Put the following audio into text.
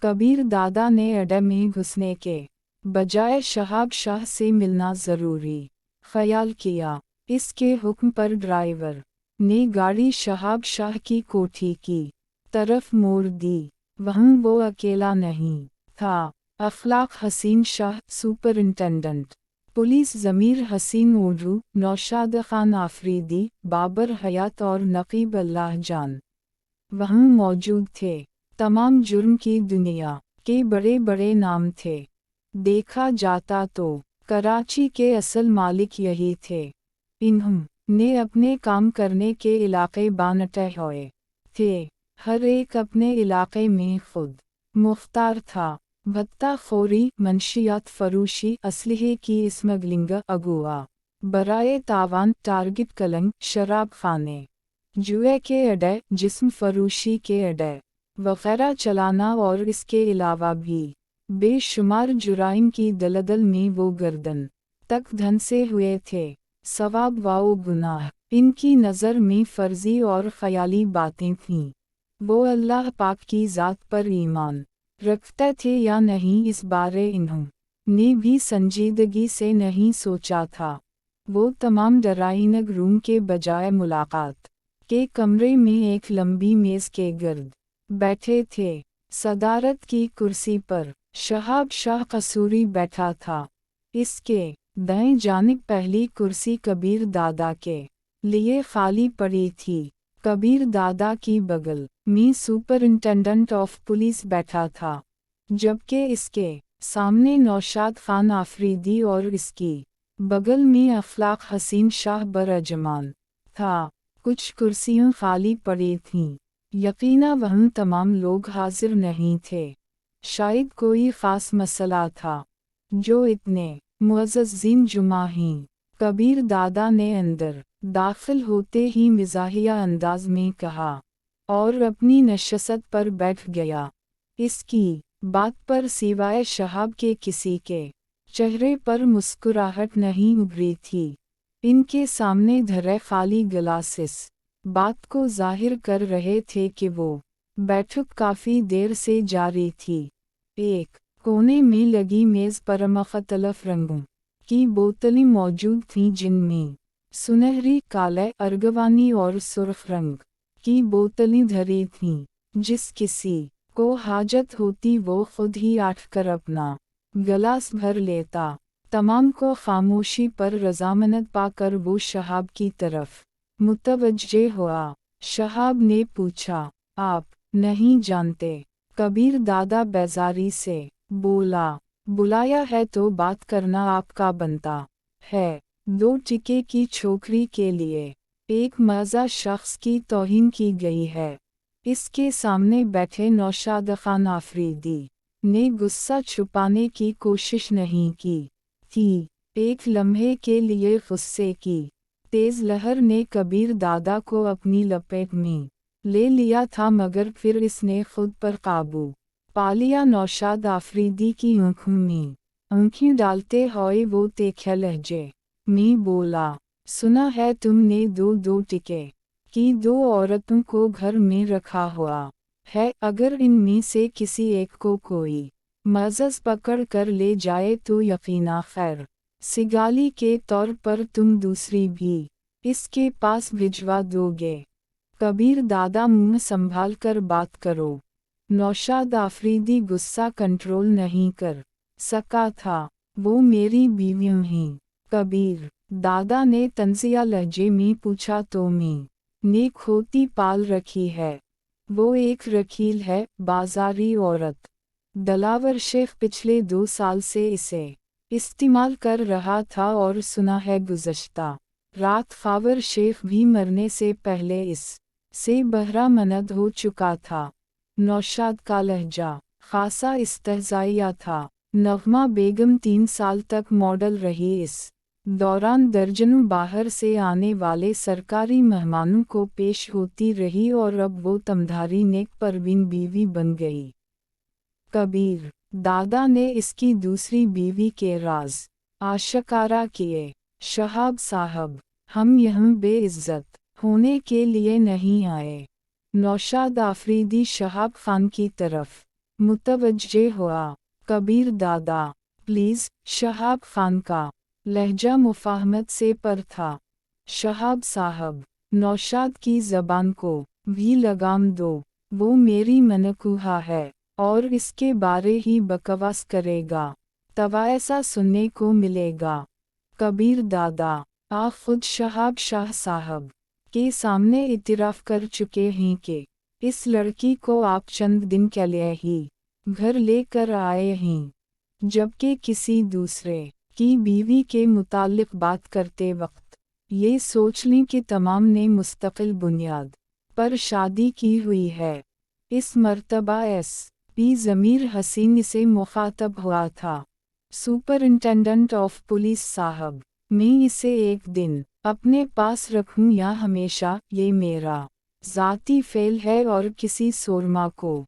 कबीर दादा ने अड्डे में घुसने के बजाय शहाब शाह से मिलना ज़रूरी ख्याल किया। इसके हुक्म पर ड्राइवर ने गाड़ी शहाब शाह की कोठी की तरफ मोड़ दी। वहाँ वो अकेला नहीं था। अखलाक हसीन शाह सुपरिंटेंडेंट पुलिस, ज़मीर हसीन ओडरू, नौशाद खान आफरीदी, बाबर हयात और नकीब अल्लाह जान वहाँ मौजूद थे। तमाम जुर्म की दुनिया के बड़े बड़े नाम थे। देखा जाता तो कराची के असल मालिक यही थे। इन्होंने अपने काम करने के इलाके बांटे हुए थे। हर एक अपने इलाके में खुद मुख्तार था। भत्ता खोरी, मंशियात फरोशी, असलहे की स्मगलिंग, अगुआ बराए तावान, टारगेट कलंग, शराब खाने, जुए के अड्डे, जिस्म फरोशी के अड्डे वगैरह चलाना और इसके अलावा भी बेशुमार जुराइम की दलदल में वो गर्दन तक धंसे हुए थे। सवाब व गुनाह इनकी नज़र में फ़र्ज़ी और ख़याली बातें थीं। वो अल्लाह पाक की ज़ात पर ईमान रखते थे या नहीं, इस बारे इन्होंने भी संजीदगी से नहीं सोचा था। वो तमाम डराइनग रूम के बजाय मुलाकात के कमरे में एक लंबी मेज़ के गिर्द बैठे थे। सदारत की कुर्सी पर शहाब शाह कसूरी बैठा था। इसके दाएं जानिब पहली कुर्सी कबीर दादा के लिए खाली पड़ी थी। कबीर दादा की बगल में सुपरिंटेंडेंट ऑफ पुलिस बैठा था, जबकि इसके सामने नौशाद खान आफरीदी और इसकी बगल में अखलाक हसीन शाह बरजमान था। कुछ कुर्सियां खाली पड़ी थीं। यकीना वहाँ तमाम लोग हाजिर नहीं थे। शायद कोई ख़ास मसला था जो इतने मुअज़्ज़ज़ीन जुमा ही। कबीर दादा ने अंदर दाखिल होते ही मिज़ाहिया अंदाज में कहा और अपनी नशस्त पर बैठ गया। इसकी बात पर सिवाय शहाब के किसी के चेहरे पर मुस्कुराहट नहीं उभरी थी। इनके सामने धरे खाली गिलास बात को जाहिर कर रहे थे कि वो बैठक काफ़ी देर से जारी थी। एक कोने में लगी मेज़ पर मुख्तलिफ रंगों की बोतलें मौजूद थीं, जिनमें सुनहरी, काले, अर्गवानी और सुर्ख रंग की बोतलें धरी थीं। जिस किसी को हाजत होती वो खुद ही आठकर अपना गिलास भर लेता। तमाम को खामोशी पर रज़ामंद पाकर वो शहाब की तरफ मुतवज्जे हुआ। शहाब ने पूछा, आप नहीं जानते? कबीर दादा बेजारी से बोला, बुलाया है तो बात करना आपका बनता है। 2 टिके की छोकरी के लिए एक मज़ा शख्स की तौहीन की गई है। इसके सामने बैठे नौशाद खान आफरीदी ने गुस्सा छुपाने की कोशिश नहीं की थी। एक लम्हे के लिए गुस्से की तेज़ लहर ने कबीर दादा को अपनी लपेट में ले लिया था, मगर फिर इसने खुद पर काबू पा लिया। नौशाद आफरीदी की आँखों में आँखें डालते हुए वो तीखे लहजे में बोला, सुना है तुमने 2 टिके की 2 औरतों को घर में रखा हुआ है। अगर इनमें से किसी एक को कोई मज़ज़ पकड़ कर ले जाए तो यकीना खैर सिगाली के तौर पर तुम दूसरी भी इसके पास भिजवा दोगे। कबीर दादा, मुँह संभाल कर बात करो। नौशाद आफरीदी गुस्सा कंट्रोल नहीं कर सका था। वो मेरी बीवियाँ हैं। कबीर दादा ने तंजिया लहजे में पूछा, तो ने खोती पाल रखी है? वो एक रखील है, बाजारी औरत। दलावर शेख पिछले 2 साल से इसे इस्तेमाल कर रहा था और सुना है गुज़श्ता रात ख़ावर शेख भी मरने से पहले इस से बहरामंद हो चुका था। नौशाद का लहजा खासा इस्तेहज़ाइया था। नग़मा बेगम 3 साल तक मॉडल रही। इस दौरान दर्जनों बाहर से आने वाले सरकारी मेहमानों को पेश होती रही और अब वो तमधारी नेक परवीन बीवी बन गई। कबीर दादा ने इसकी दूसरी बीवी के राज आशकारा किए। शहाब साहब, हम यहाँ बेइज्जत होने के लिए नहीं आए। नौशाद आफरीदी शहाब खान की तरफ मुतवज्जे हुआ। कबीर दादा, प्लीज। शहाब खान का लहजा मुफाहमत से पर था। शहाब साहब, नौशाद की ज़बान को भी लगाम दो, वो मेरी मनकूहा है और इसके बारे ही बकवास करेगा, तवा ऐसा सुनने को मिलेगा। कबीर दादा, आप खुद शहाब शाह साहब के सामने इतराफ़ कर चुके हैं कि इस लड़की को आप चंद दिन के लिए ही घर लेकर आए हैं, जबकि किसी दूसरे की बीवी के मुतालिक बात करते वक्त ये सोच लें कि तमाम ने मुस्तकिल बुनियाद पर शादी की हुई है। इस मर्तबा SP ज़मीर हसीन से मुखातब हुआ था। सुपरिंटेंडेंट ऑफ पुलिस साहब, मैं इसे एक दिन अपने पास रखूं या हमेशा, ये मेरा ज़ाती फ़ेल है और किसी सोरमा को